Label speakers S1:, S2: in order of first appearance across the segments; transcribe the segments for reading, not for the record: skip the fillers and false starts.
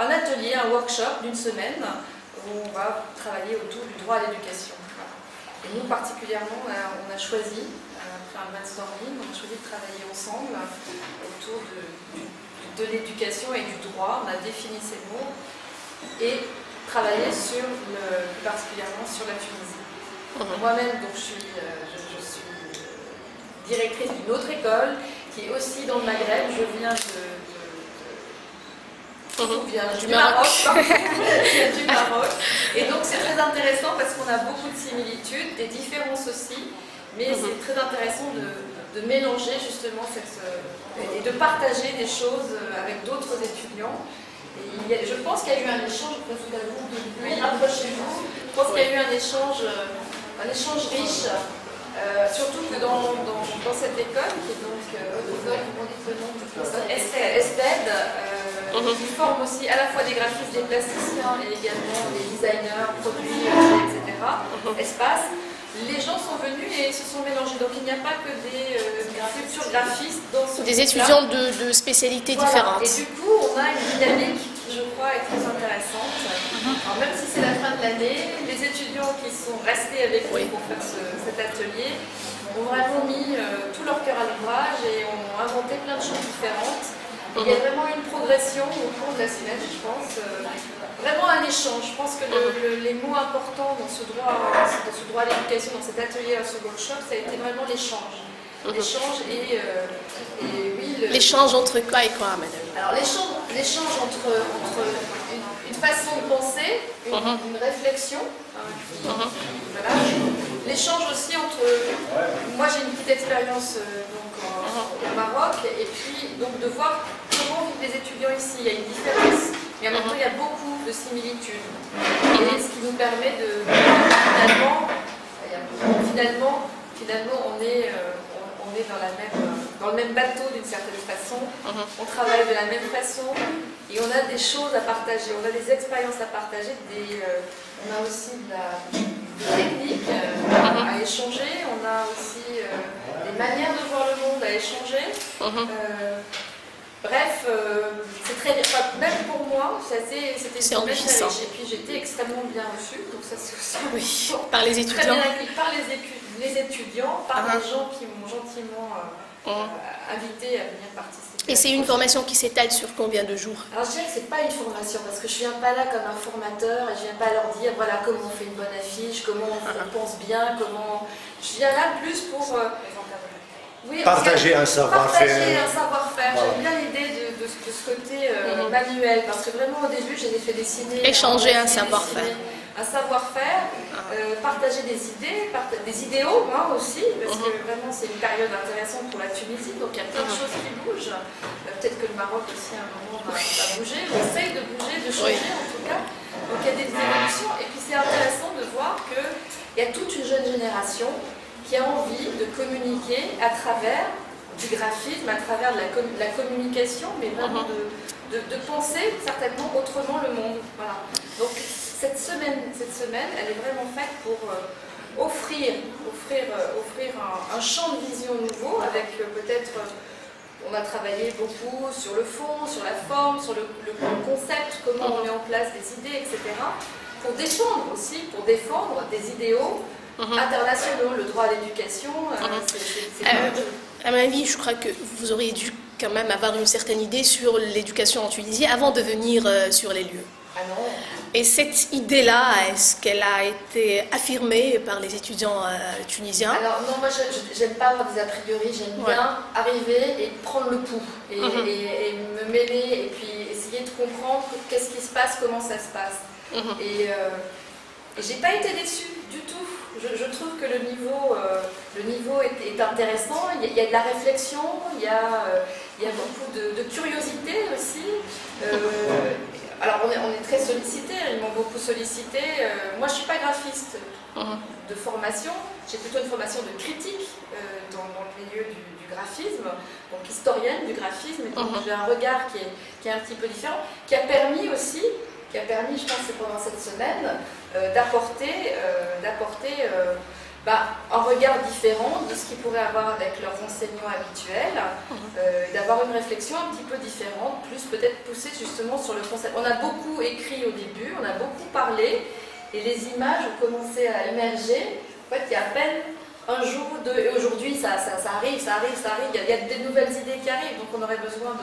S1: Un atelier, un workshop d'une semaine où on va travailler autour du droit à l'éducation. Et nous particulièrement, on a choisi, après un brainstorming, on a choisi de travailler ensemble autour de l'éducation et du droit. On a défini ces mots et travaillé plus particulièrement sur la Tunisie. Moi-même, donc, je suis directrice d'une autre école qui est aussi dans le Maghreb. Je viens du Maroc. Du Maroc. Et donc c'est très intéressant parce qu'on a beaucoup de similitudes, des différences aussi, mais c'est très intéressant de mélanger justement et de partager des choses avec d'autres étudiants. Et je pense qu'il y a eu un échange, oui, approchez-vous. Je pense qu'il y a eu un échange riche, surtout que dans cette école, qui est donc ESTED, qui forme aussi à la fois des graphistes, des plasticiens et également des designers, produits, etc. Espace. Les gens sont venus et se sont mélangés. Donc il n'y a pas que des futurs graphistes dans ce
S2: des étudiants de spécialités différentes.
S1: Et du coup, on a une dynamique qui, je crois, est très intéressante. Alors, même si c'est la fin de l'année, les étudiants qui sont restés avec nous pour faire cet atelier ont vraiment mis tout leur cœur à l'ouvrage et ont inventé plein de choses différentes. Il y a vraiment une progression au cours de la semaine, je pense. Vraiment un échange. Je pense que les mots importants dans ce droit à l'éducation, dans cet atelier, à ce workshop, ça a été vraiment l'échange. L'échange et oui...
S2: L'échange entre quoi et quoi, madame?
S1: Alors l'échange entre une façon de penser, une réflexion. Voilà. L'échange aussi entre... Moi j'ai une petite expérience au Maroc et puis donc de voir comment vivent les étudiants ici. Il y a une différence, mais en même temps il y a beaucoup de similitudes. Et ce qui nous permet de... Finalement on est dans le même bateau d'une certaine façon. On travaille de la même façon et on a des choses à partager, on a des expériences à partager, on a aussi des techniques à échanger, on a aussi des manières de voir le monde à échanger. Bref, c'est très, même pour moi, c'était
S2: enrichissant.
S1: Et puis j'étais extrêmement bien reçue, donc ça c'est aussi
S2: par les étudiants.
S1: Très bien accueillie par les étudiants, par les gens qui m'ont gentiment invité à venir participer.
S2: Et c'est une formation qui s'étale sur combien de jours?
S1: Alors je dirais que c'est pas une formation parce que je viens pas là comme un formateur et je viens pas leur dire voilà comment on fait une bonne affiche, comment on pense bien, comment. Je viens là plus pour
S3: partager un savoir-faire.
S1: J'aime bien l'idée de ce côté manuel parce que vraiment au début j'ai fait dessiner.
S2: Échanger un savoir-faire.
S1: Un savoir-faire, partager des idées, des idéaux aussi, parce que vraiment c'est une période intéressante pour la Tunisie, donc il y a plein de choses qui bougent. Peut-être que le Maroc aussi à un moment va bouger, on essaye de bouger, de changer en tout cas. Donc il y a des évolutions, et puis c'est intéressant de voir qu'il y a toute une jeune génération qui a envie de communiquer à travers du graphisme, à travers de la communication, mais vraiment de penser certainement autrement le monde. Voilà. Donc cette semaine, elle est vraiment faite pour offrir un champ de vision nouveau avec peut-être, on a travaillé beaucoup sur le fond, sur la forme, sur le concept, comment on met en place des idées, etc. Pour défendre des idéaux internationaux, le droit à l'éducation,
S2: à mon avis, je crois que vous auriez dû quand même avoir une certaine idée sur l'éducation en Tunisie avant de venir sur les lieux.
S1: Ah non.
S2: Et cette idée-là, est-ce qu'elle a été affirmée par les étudiants tunisiens?
S1: Alors non, moi j'aime pas avoir des a priori, j'aime bien arriver et prendre le pouls et me mêler et puis essayer de comprendre qu'est-ce qui se passe, comment ça se passe. Et j'ai pas été déçue du tout. Je trouve que le niveau est intéressant, il y a de la réflexion, il y a beaucoup de curiosité aussi. alors on est très sollicité, ils m'ont beaucoup sollicité. Moi je ne suis pas graphiste de formation, j'ai plutôt une formation de critique dans le milieu du graphisme, donc historienne du graphisme, et donc j'ai un regard qui est un petit peu différent, qui a permis, je pense que pendant cette semaine, d'apporter un regard différent de ce qu'ils pourraient avoir avec leurs enseignants habituels, d'avoir une réflexion un petit peu différente, plus peut-être poussée justement sur le concept. On a beaucoup écrit au début, on a beaucoup parlé, et les images ont commencé à émerger. En fait, il y a à peine un jour ou deux, et aujourd'hui ça arrive, il y a des nouvelles idées qui arrivent, donc on aurait besoin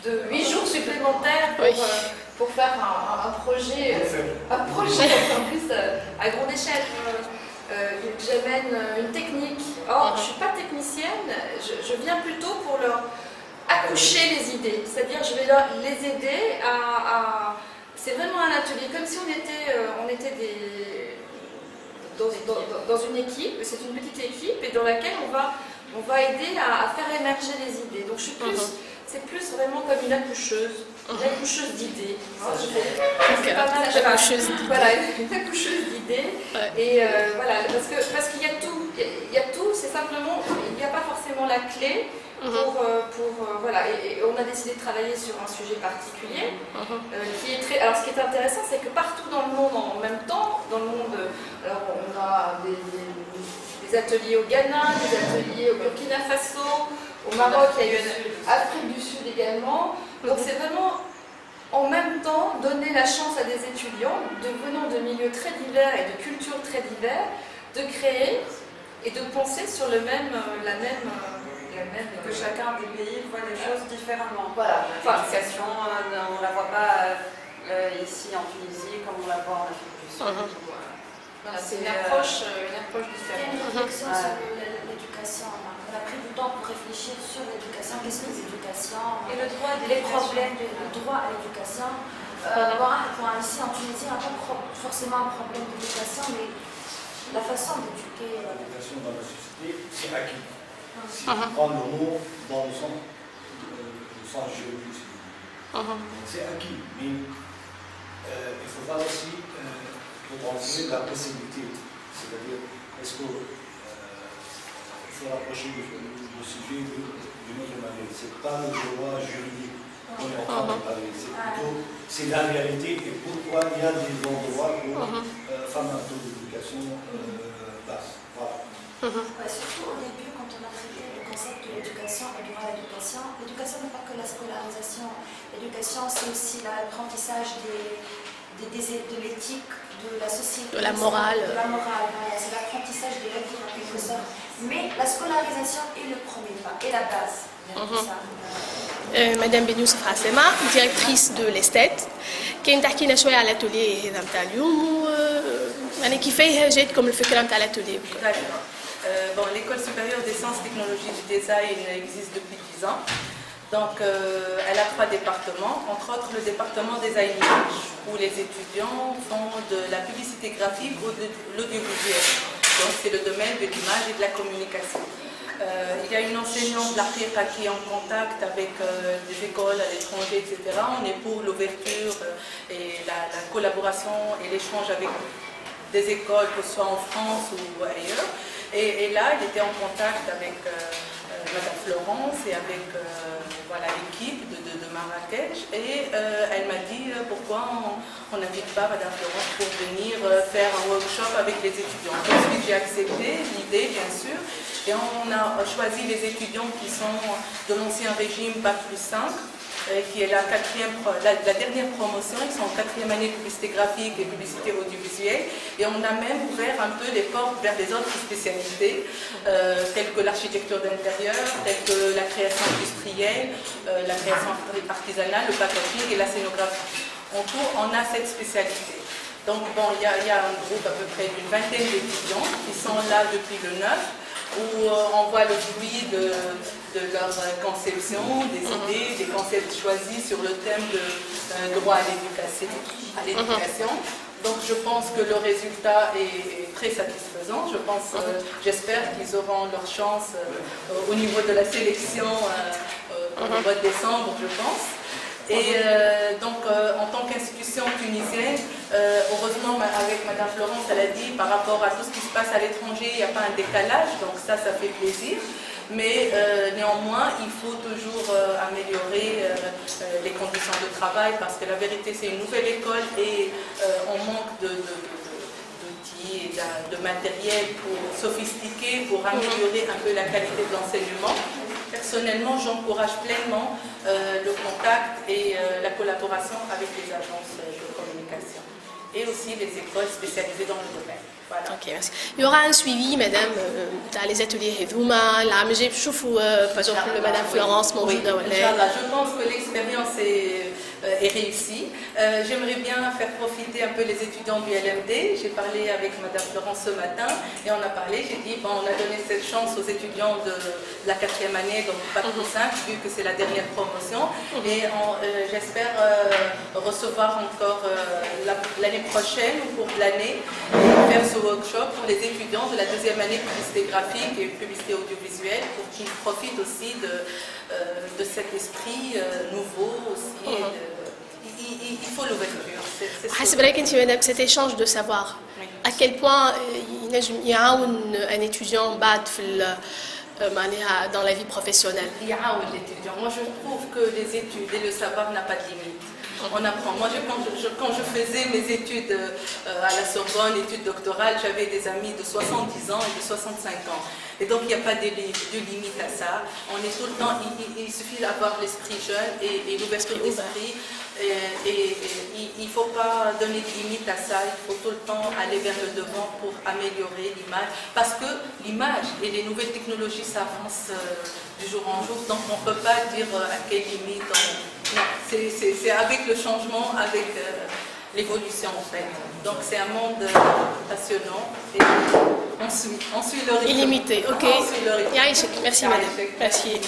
S1: de 8 jours supplémentaires pour faire un projet en plus à grande échelle. J'amène une technique. Or, je ne suis pas technicienne, je viens plutôt pour leur accoucher les idées. C'est-à-dire, je vais les aider à... C'est vraiment un atelier, comme si on était dans une équipe, c'est une petite équipe, et dans laquelle on va aider à faire émerger les idées. Donc, c'est plus vraiment comme une accoucheuse d'idées. C'est pas mal. Voilà, une accoucheuse d'idées. Et voilà, parce qu'il y a tout. Il y a tout, c'est simplement, il n'y a pas forcément la clé voilà. Et on a décidé de travailler sur un sujet particulier qui est très. Alors, ce qui est intéressant, c'est que partout dans le monde, en même temps, dans le monde, alors on a des ateliers au Ghana, des ateliers au Burkina Faso. Au Maroc, il y a eu Afrique du Sud également. Donc c'est vraiment en même temps donner la chance à des étudiants venant de milieux très divers et de cultures très divers de créer et de penser sur la même
S3: et que chacun des pays voit les choses différemment.
S1: Voilà.
S3: L'éducation, on ne la voit pas ici en Tunisie comme on la voit en Afrique du Sud.
S1: Voilà, c'est une approche différente.
S4: Une réflexion sur l'éducation. On a pris du temps pour réfléchir sur l'éducation, qu'est-ce que l'éducation,
S1: Et le droit
S4: les problèmes, le droit à l'éducation. Ici en Tunisie, on n'a pas forcément un problème d'éducation, mais la façon d'éduquer.
S5: L'éducation dans la société, c'est acquis. Si on prend le mot dans le sens juridique, c'est acquis. Mais il faut voir aussi potentiel la possibilité. C'est-à-dire, est-ce qu'il faut rapprocher le sujet d'une autre manière. Ce n'est pas le droit juridique qu'on est en train de parler, c'est plutôt la réalité et pourquoi il y a des endroits où femmes en taux d'éducation passent. Voilà.
S4: Surtout au début, quand on a traité le concept de l'éducation et du droit à l'éducation n'est pas que la scolarisation. L'éducation, c'est aussi l'apprentissage de l'éthique, de la société.
S2: De la morale.
S4: Voilà, c'est l'apprentissage de la vie en quelque sorte. Mais la scolarisation est le premier pas, et la base.
S2: مدام بن يوسف عسامة ديريكتريس دو ليستات كاين تحكي لنا شويه على الاتولي هذا نتاع اليوم يعني كيفاه جاتكم الفكره نتاع الاتولي
S6: L'école supérieure des sciences, technologies du design existe depuis 10 ans. Donc, elle a 3 départements, entre autres le département design image, où les étudiants font de la publicité graphique ou de l'audiovisuel. Donc, c'est le domaine de l'image et de la communication. Il y a une enseignante de l'Afrique qui est en contact avec des écoles à l'étranger, etc. On est pour l'ouverture et la collaboration et l'échange avec des écoles, que ce soit en France ou ailleurs. Et là, il était en contact avec Madame Florence et avec l'équipe de Marrakech. Et elle m'a dit pourquoi on n'invite pas Madame Florence pour venir faire un workshop avec les étudiants. Ensuite, j'ai accepté l'idée, bien sûr. Et on a choisi les étudiants qui sont de l'ancien régime Bac+5, qui est la dernière promotion. Ils sont en 4e année publicité graphique et publicité audiovisuelle. Et on a même ouvert un peu les portes vers les autres spécialités, telles que l'architecture d'intérieur, telles que la création industrielle, la création artisanale, le packaging et la scénographie. En tout, on a cette spécialité. Donc il y a un groupe à peu près d'une vingtaine d'étudiants qui sont là depuis le 9, où on voit le fruit de leur conception, des idées, des concepts choisis sur le thème de droit à l'éducation. Donc je pense que le résultat est très satisfaisant. J'espère qu'ils auront leur chance au niveau de la sélection au mois de décembre, je pense. Et donc, en tant qu'institution tunisienne, heureusement, avec Madame Florence, elle a dit, par rapport à tout ce qui se passe à l'étranger, il n'y a pas un décalage, donc ça fait plaisir. Mais néanmoins, il faut toujours améliorer les conditions de travail, parce que la vérité, c'est une nouvelle école et on manque d'outils et de matériel sophistiqué pour améliorer un peu la qualité de l'enseignement. Personnellement, j'encourage pleinement le contact et la collaboration avec les agences de communication et aussi les écoles spécialisées dans le domaine. Voilà.
S2: Ok, merci. Il y aura un suivi, madame, dans les ateliers هذوما العام الجاي بشوفوا par exemple Madame Florence موجودة ولا
S6: Inch'Allah, je pense que l'expérience est réussie. J'aimerais bien faire profiter un peu les étudiants du LMD. J'ai parlé avec Madame Florence ce matin et on a parlé, j'ai dit, bon, on a donné cette chance aux étudiants de la 4e année, donc pas trop 5, vu que c'est la dernière promotion. Et j'espère recevoir encore l'année prochaine ou pour l'année, faire ce workshop pour les étudiants de la 2e année publicité graphique et publicité audiovisuelle pour qu'ils profitent aussi de cet esprit nouveau aussi. Il faut l'ouverture.
S2: حسب رأيك أنت مدام cet échange de savoir à quel point ينجم يعاون un étudiant بعد في معناها dans la vie professionnelle.
S6: يعاون l'étudiant. Moi je trouve que les études et le savoir n'a pas de limite. On apprend. Moi, quand je faisais mes études à la Sorbonne, études doctorales, j'avais des amis de 70 ans et de 65 ans. Et donc, il n'y a pas de limite à ça. On est tout le temps, il suffit d'avoir l'esprit jeune et l'ouverture d'esprit. Et il ne faut pas donner de limite à ça. Il faut tout le temps aller vers le devant pour améliorer l'image. Parce que l'image et les nouvelles technologies s'avancent du jour en jour. Donc, on ne peut pas dire à quelle limite. Non, c'est avec le changement, avec l'évolution en fait. Donc c'est un monde passionnant et on suit le rythme.
S2: Illimité, ok.
S6: On suit le rythme.
S2: Merci madame. Merci.